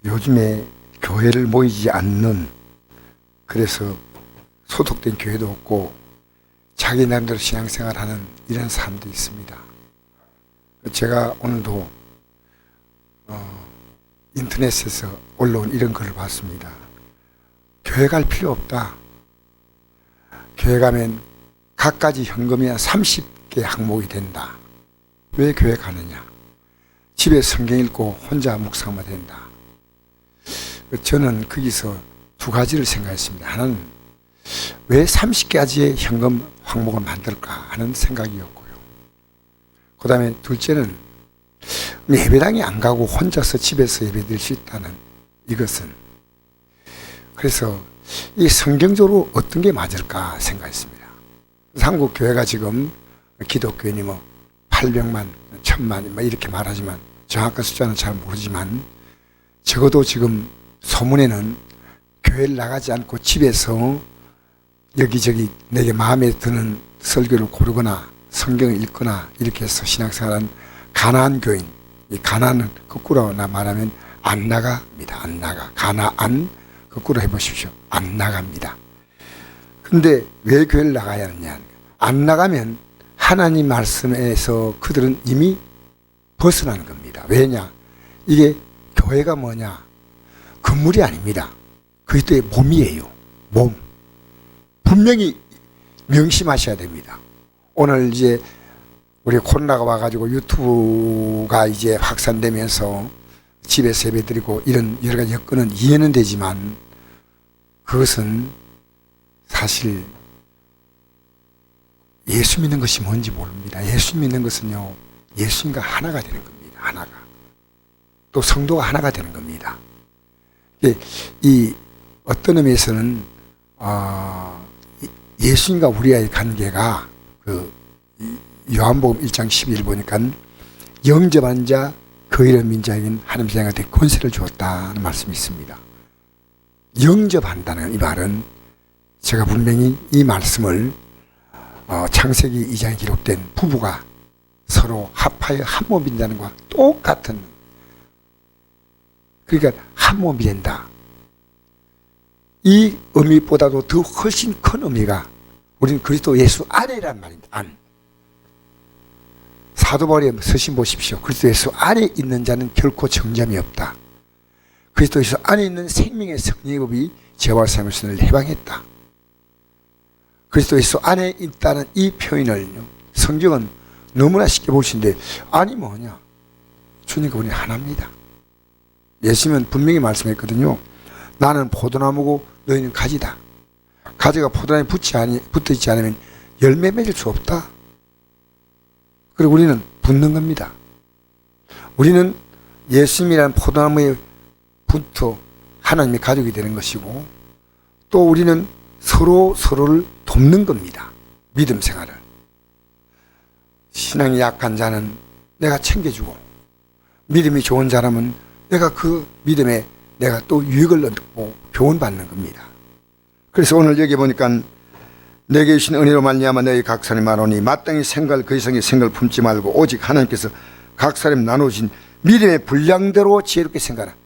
요즘에 교회를 모이지 않는, 그래서 소속된 교회도 없고 자기 나름대로 신앙생활하는 이런 사람도 있습니다. 제가 오늘도 인터넷에서 올라온 이런 글을 봤습니다. 교회 갈 필요 없다. 교회 가면 갖가지 현금이 한 30개 항목이 된다. 왜 교회 가느냐? 집에 성경 읽고 혼자 묵상하면 된다. 저는 거기서 두 가지를 생각했습니다. 하나는 왜 30가지의 현금 항목을 만들까 하는 생각이었고요. 그 다음에 둘째는 예배당에 안 가고 혼자서 집에서 예배드릴 수 있다는 이것은, 그래서 이 성경적으로 어떤 게 맞을까 생각했습니다. 한국 교회가 지금 기독교인이 800만, 1000만 이렇게 말하지만 정확한 숫자는 잘 모르지만 적어도 지금 소문에는 교회를 나가지 않고 집에서 여기저기 내게 마음에 드는 설교를 고르거나 성경을 읽거나 이렇게 해서 신앙생활한 가나안 교인, 이 가나안은 거꾸로 말하면 안 나갑니다. 안 나가. 가나안 거꾸로 해보십시오. 안 나갑니다. 근데 왜 교회를 나가야 하느냐? 안 나가면 하나님 말씀에서 그들은 이미 벗어나는 겁니다. 왜냐? 이게 교회가 뭐냐? 건물이 아닙니다. 그리스도의 몸이에요. 몸. 분명히 명심하셔야 됩니다. 오늘 이제 우리 코로나가 와가지고 유튜브가 이제 확산되면서 집에서 예배드리고 이런 여러 가지 여건은 이해는 되지만 그것은 사실 예수 믿는 것이 뭔지 모릅니다. 예수 믿는 것은요, 예수님과 하나가 되는 겁니다. 하나가. 또 성도가 하나가 되는 겁니다. 이 어떤 의미에서는 예수님과 우리와의 관계가 요한복음 1장 12절 보니까 영접한 자 그 이름 민자에게는 하나님 자녀한테 권세를 주었다는 말씀이 있습니다. 영접한다는 이 말은 제가 분명히 이 말씀을 창세기 2장에 기록된 부부가 서로 합하여 한 몸이 된다는 것과 똑같은, 그러니까 한 몸이 된다. 이 의미보다도 더 훨씬 큰 의미가 우리는 그리스도 예수 안에란 말입니다. 안. 사도 바울의 서신 보십시오. 그리스도 예수 안에 있는 자는 결코 정죄함이 없다. 그리스도 예수 안에 있는 생명의 성령의 법이 죄와 사함의 선을 해방했다. 그리스도 예수 안에 있다는 이 표현을 성경은 너무나 쉽게 볼 수 있는데, 아니 뭐냐? 주님과 우리는 하나입니다. 예수님은 분명히 말씀했거든요. 나는 포도나무고 너희는 가지다. 가지가 포도나무에 붙어 있지 않으면 열매 맺을 수 없다. 그리고 우리는 붙는 겁니다. 우리는 예수님이라는 포도나무에 붙어 하나님의 가족이 되는 것이고, 또 우리는 서로를 돕는 겁니다. 믿음 생활을. 신앙이 약한 자는 내가 챙겨주고, 믿음이 좋은 사람은 내가 그 믿음에 내가 또 유익을 얻고 교훈받는 겁니다. 그래서 오늘 여기 보니까 내게 주신 은혜로 말미암아 너희 각 사람이 말하니 마땅히 생각 그 이상의 생각을 품지 말고 오직 하나님께서 각 사람 나누신 믿음의 분량대로 지혜롭게 생각하라.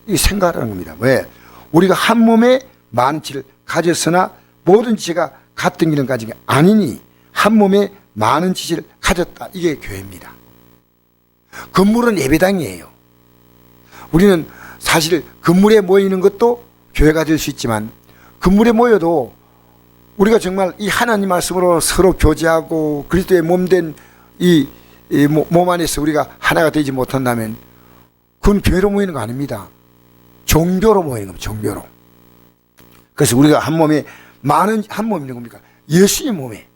이게 생각하라는 겁니다. 왜? 우리가 한 몸에 많은 지를 가졌으나 모든 지혜가 같은 기능 가진 게 아니니 한 몸에 많은 지혜를 가졌다. 이게 교회입니다. 건물은 예배당이에요. 우리는 사실 건물에 모이는 것도 교회가 될 수 있지만, 건물에 모여도 우리가 정말 이 하나님 말씀으로 서로 교제하고 그리스도의 몸된 이 몸 안에서 우리가 하나가 되지 못한다면 그건 교회로 모이는 거 아닙니다. 종교로 모이는 겁니다. 종교로. 그래서 우리가 한 몸에 한 몸이 있는 겁니까? 예수의 몸에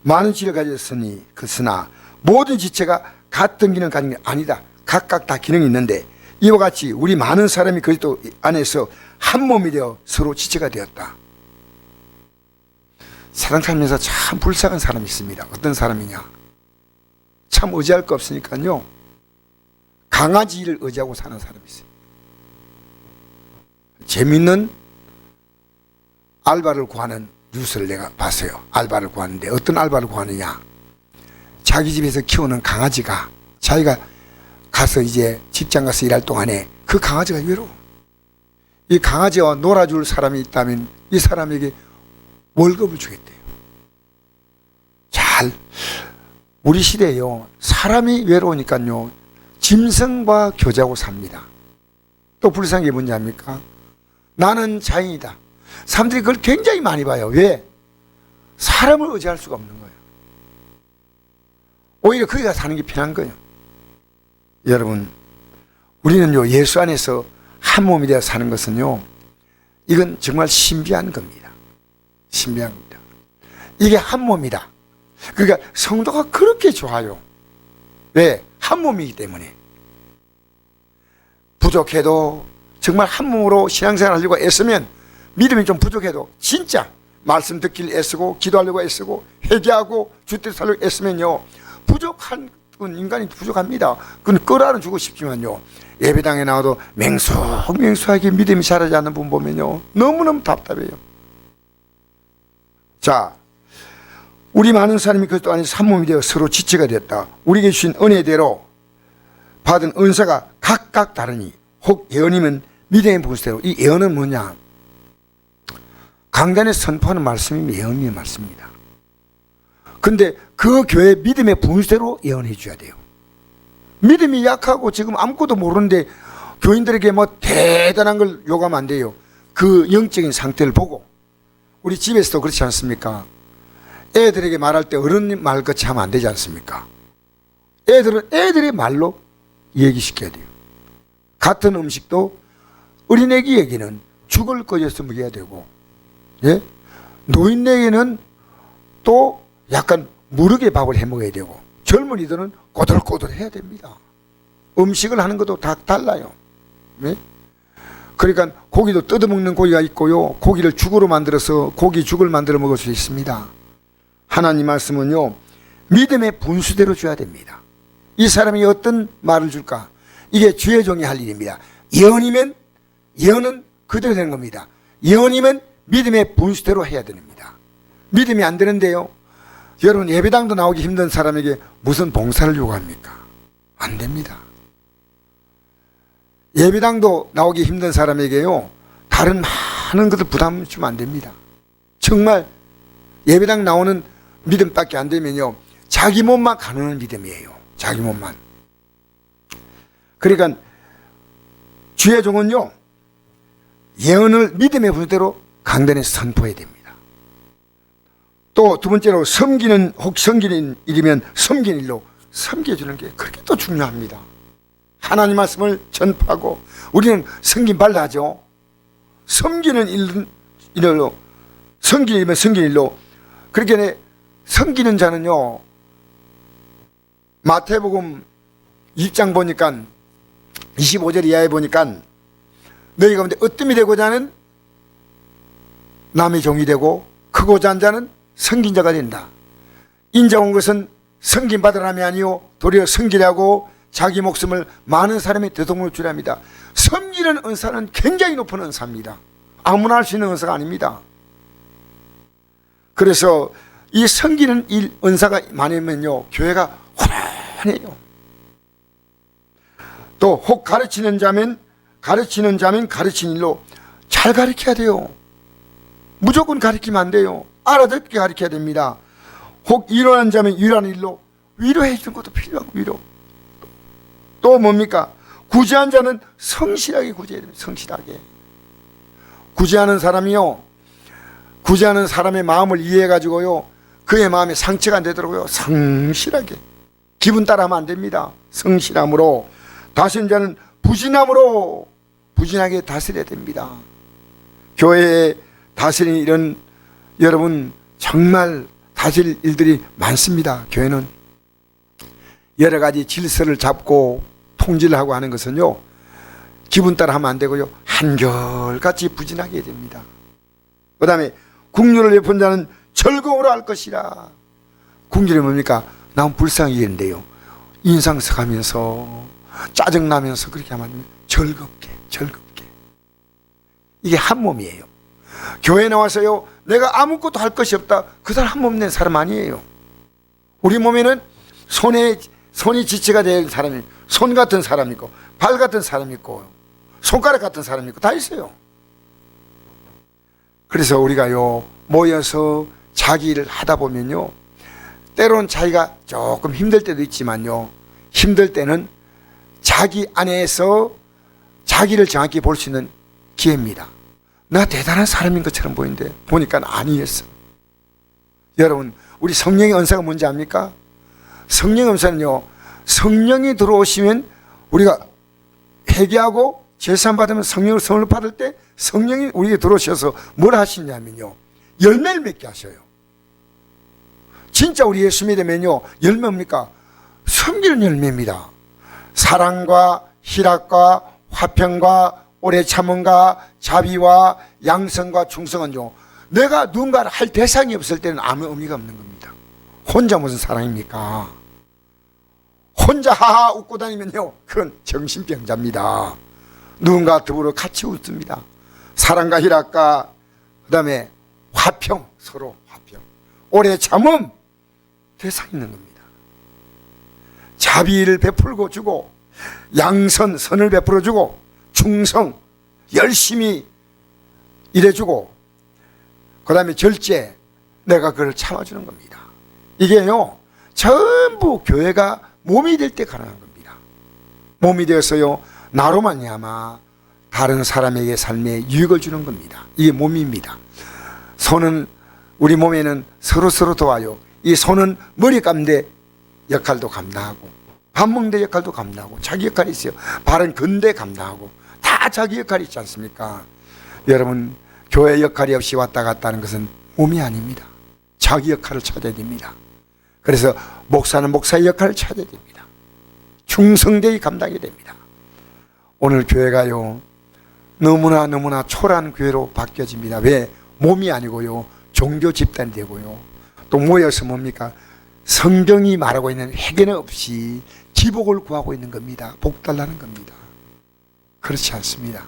많은 지혜를 가졌으니 그러나 모든 지체가 같은 기능을 가진 게 아니다. 각각 다 기능이 있는데 이와 같이 우리 많은 사람이 그리스도 안에서 한 몸이 되어 서로 지체가 되었다. 세상 살면서 참 불쌍한 사람이 있습니다. 어떤 사람이냐? 참 의지할 거 없으니까요, 강아지를 의지하고 사는 사람이 있어요. 재밌는 알바를 구하는 뉴스를 내가 봤어요. 알바를 구하는데 어떤 알바를 구하느냐? 자기 집에서 키우는 강아지가 자기가 가서 이제 직장 가서 일할 동안에 그 그 강아지가 외로워. 이 강아지와 놀아줄 사람이 있다면 이 사람에게 월급을 주겠대요. 우리 시대에요, 사람이 외로우니까요, 짐승과 교제하고 삽니다. 또 불쌍한 게 뭔지 압니까? 나는 자연이다. 사람들이 그걸 굉장히 많이 봐요. 왜? 사람을 의지할 수가 없는 거예요. 오히려 거기가 사는 게 편한 거예요. 여러분, 우리는요, 예수 안에서 한 몸이 되어 사는 것은요, 이건 정말 신비한 겁니다. 신비한 겁니다. 이게 한 몸이다. 그러니까 성도가 그렇게 좋아요. 왜? 한 몸이기 때문에. 부족해도 정말 한 몸으로 신앙생활 하려고 애쓰면, 믿음이 좀 부족해도 진짜 말씀 듣길 애쓰고 기도하려고 애쓰고 회개하고 주뜻 살려고 애쓰면요, 부족한 건 인간이 부족합니다. 그건 끌어안아 주고 싶지만요, 예배당에 나와도 맹수하게 믿음이 자라지 않는 분 보면요, 너무너무 답답해요. 자, 우리 많은 사람이 그리스도 안에서 한 몸이 되어 서로 지체가 됐다. 우리에게 주신 은혜대로 받은 은사가 각각 다르니 혹 예언이면 믿음의 분수대로. 이 예언은 뭐냐? 강단에서 선포하는 말씀이 예언의 말씀입니다. 근데 그 교회 믿음의 분수대로 예언해 줘야 돼요. 믿음이 약하고 지금 아무것도 모르는데 교인들에게 뭐 대단한 걸 요구하면 안 돼요. 그 영적인 상태를 보고. 우리 집에서도 그렇지 않습니까? 애들에게 말할 때 어른 말같이 하면 안 되지 않습니까? 애들은 애들의 말로 얘기시켜야 돼요. 같은 음식도 어린애기 얘기는 죽을 거져서 먹여야 되고, 예? 노인에게는 또 약간 무르게 밥을 해 먹어야 되고, 젊은이들은 꼬들꼬들 해야 됩니다. 음식을 하는 것도 다 달라요. 예? 그러니까 고기도 뜯어먹는 고기가 있고요, 고기를 죽으로 만들어서 고기 죽을 만들어 먹을 수 있습니다. 하나님 말씀은요, 믿음의 분수대로 줘야 됩니다. 이 사람이 어떤 말을 줄까? 이게 주의 종이 할 일입니다. 예언이면 예언은 그대로 되는 겁니다. 예언이면 믿음의 분수대로 해야 됩니다. 믿음이 안 되는데요, 여러분, 예배당도 나오기 힘든 사람에게 무슨 봉사를 요구합니까? 안 됩니다. 예배당도 나오기 힘든 사람에게요, 다른 많은 것을 부담 주면 안 됩니다. 정말 예배당 나오는 믿음밖에 안 되면요, 자기 몸만 가누는 믿음이에요. 자기 몸만. 그러니까 주의 종은요, 예언을 믿음의 분대로 강단에서 선포해야 됩니다. 또 두 번째로 섬기는, 혹 섬기는 일이면 섬기는 일로 섬겨주는 게 그렇게 또 중요합니다. 하나님 말씀을 전파하고, 우리는 섬긴 발라하죠. 섬기는 일로, 섬기는 일이면 섬기는 일로. 그렇게 섬기는 자는요, 마태복음 1장 보니까 25절 이하에 보니까 너희 가운데 으뜸이 되고자 하는 남의 종이 되고 크고자 한 자는 섬긴 자가 된다. 인자 온 것은 섬긴 받으라함이 아니요 도리어 섬기려고 자기 목숨을 많은 사람의 대동으로 주랍니다. 섬기는 은사는 굉장히 높은 은사입니다. 아무나 할 수 있는 은사가 아닙니다. 그래서 이 섬기는 일, 은사가 많으면요, 교회가 환해요. 또 혹 가르치는 자면 가르치는 일로 잘 가르쳐야 돼요. 무조건 가르치면 안 돼요. 알아듣게 가르쳐야 됩니다. 혹 위로하는 자면 위로하는 일로 위로해 주는 것도 필요하고, 위로. 또 뭡니까? 구제한 자는 성실하게 구제해야 됩니다. 성실하게. 구제하는 사람이요, 구제하는 사람의 마음을 이해해가지고요, 그의 마음에 상처가 안 되더라고요. 성실하게. 기분 따라 하면 안 됩니다. 성실함으로. 다스리는 자는 부진함으로 부진하게 다스려야 됩니다. 교회에 다스리는 일은 여러분 정말 다스릴 일들이 많습니다. 교회는 여러 가지 질서를 잡고 통제를 하고 하는 것은요, 기분 따라 하면 안 되고요, 한결같이 부진하게 해야 됩니다. 그 다음에 국률을 베푼 자는 즐거워라 할 것이라. 국률이 뭡니까? 난 불쌍하겠는데요, 인상 써가면서 짜증나면서 그렇게 하면 안 됩니다. 즐겁게. 이게 한 몸이에요. 교회 나와서요, 내가 아무것도 할 것이 없다, 그 사람 한 몸 된 사람 아니에요. 우리 몸에는 손이 지체가 된 사람이, 손 같은 사람이 있고 발 같은 사람이 있고 손가락 같은 사람이 있고 다 있어요. 그래서 우리가요 모여서 자기 일을 하다 보면요 때로는 자기가 조금 힘들 때도 있지만요 힘들 때는 자기 안에서 자기를 정확히 볼 수 있는 기회입니다. 나 대단한 사람인 것처럼 보이는데 보니까 아니었어. 여러분 우리 성령의 은사가 뭔지 압니까? 성령의 은사는요 성령이 들어오시면 우리가 회개하고 제사함 받으면 성령을 선을 받을 때 성령이 우리에게 들어오셔서 뭘 하시냐면요 열매를 맺게 하셔요. 진짜 우리 예수 믿으면요 열매 뭡니까? 섬기는 열매입니다. 사랑과 희락과 화평과 오래 참음과 자비와 양성과 충성은요 내가 누군가를 할 대상이 없을 때는 아무 의미가 없는 겁니다. 혼자 무슨 사랑입니까? 혼자 하하 웃고 다니면요 그건 정신병자입니다. 누군가 더불어 같이 웃습니다. 사랑과 희락과 그 다음에 화평, 서로 화평, 오래 참음 대상이 있는 겁니다. 자비를 베풀고 주고 양선, 선을 베풀어 주고 충성, 열심히 일해주고 그 다음에 절제, 내가 그걸 참아주는 겁니다. 이게요 전부 교회가 몸이 될 때 가능한 겁니다. 몸이 되어서요 나로만 야마 다른 사람에게 삶에 유익을 주는 겁니다. 이게 몸입니다. 손은 우리 몸에는 서로 도와요. 이 손은 머리 감대 역할도 감당하고 밥 먹는 역할도 감당하고 자기 역할이 있어요. 발은 근대 감당하고 다 자기 역할이 있지 않습니까? 여러분 교회 역할이 없이 왔다 갔다 하는 것은 몸이 아닙니다. 자기 역할을 찾아야 됩니다. 그래서 목사는 목사의 역할을 찾아야 됩니다. 충성되이 감당해야 됩니다. 오늘 교회가요 너무나 초라한 교회로 바뀌어집니다. 왜? 몸이 아니고요 종교 집단이 되고요 또 모여서 뭡니까? 성경이 말하고 있는 회개는 없이 기복을 구하고 있는 겁니다. 복 달라는 겁니다. 그렇지 않습니다.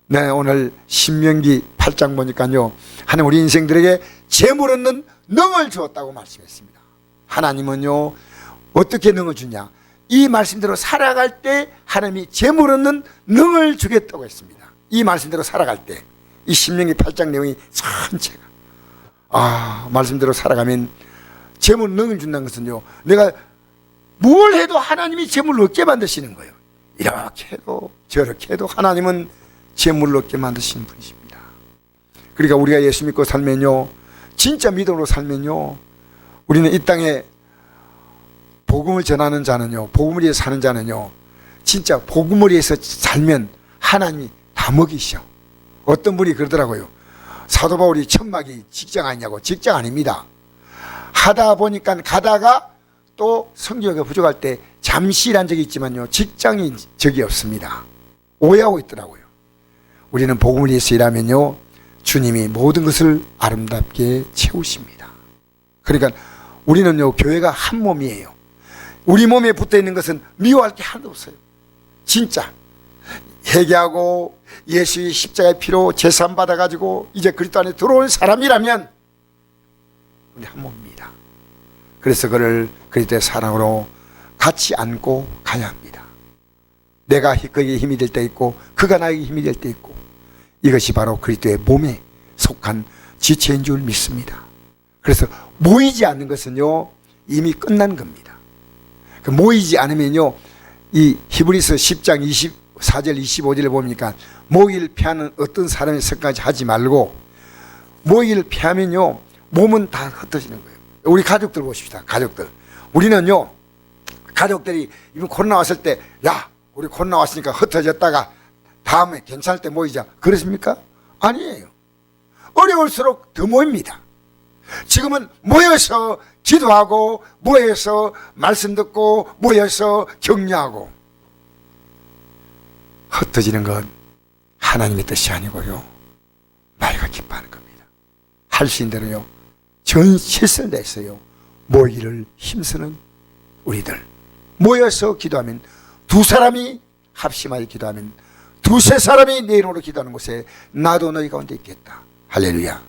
네, 오늘 신명기 8장 보니까요 하나님 우리 인생들에게 재물 얻는 능을 주었다고 말씀했습니다. 하나님은요 어떻게 능을 주냐? 이 말씀대로 살아갈 때 하나님이 재물 얻는 능을 주겠다고 했습니다. 이 말씀대로 살아갈 때 이 신명기 8장 내용이 전체가 말씀대로 살아가면 재물 능을 준다는 것은요 내가 뭘 해도 하나님이 재물을 얻게 만드시는 거예요. 이렇게 해도 저렇게 해도 하나님은 재물을 얻게 만드시는 분이십니다. 그러니까 우리가 예수 믿고 살면요 진짜 믿음으로 살면요 우리는 이 땅에 복음을 전하는 자는요 복음을 위해서 사는 자는요 진짜 복음을 위해서 살면 하나님이 다 먹이셔. 어떤 분이 그러더라고요. 사도 바울이 천막이 직장 아니냐고. 직장 아닙니다. 하다 보니까 가다가 또 성경이 부족할 때 잠시 일한 적이 있지만요 직장이 적이 없습니다. 오해하고 있더라고요. 우리는 복음을 위해서 일하면요 주님이 모든 것을 아름답게 채우십니다. 그러니까 우리는요 교회가 한 몸이에요. 우리 몸에 붙어 있는 것은 미워할 게 하나도 없어요. 진짜 회개하고 예수의 십자가의 피로 제산 받아가지고 이제 그리스도 안에 들어온 사람이라면 우리 한 몸입니다. 그래서 그를 그리스도의 사랑으로 같이 안고 가야 합니다. 내가 그에게 힘이 될 때 있고 그가 나에게 힘이 될 때 있고 이것이 바로 그리스도의 몸에 속한 지체인 줄 믿습니다. 그래서 모이지 않는 것은요 이미 끝난 겁니다. 모이지 않으면요 이 히브리서 10장 24절 25절을 보니까 모이를 피하는 어떤 사람의 습관까지 하지 말고 모이를 피하면요 몸은 다 흩어지는 거예요. 우리 가족들 보십시다. 가족들 우리는요 가족들이 이번 코로나 왔을 때 야 우리 코로나 왔으니까 흩어졌다가 다음에 괜찮을 때 모이자 그렇습니까? 아니에요. 어려울수록 더 모입니다. 지금은 모여서 기도하고 모여서 말씀 듣고 모여서 격려하고 흩어지는 건 하나님의 뜻이 아니고요 나이가 기뻐하는 겁니다. 할 수 있는 대로요 전 실선을 내서요 모이기를 힘쓰는 우리들 모여서 기도하면 두 사람이 합심하여 기도하면 두세 사람이 내 이름으로 기도하는 곳에 나도 너희 가운데 있겠다. 할렐루야.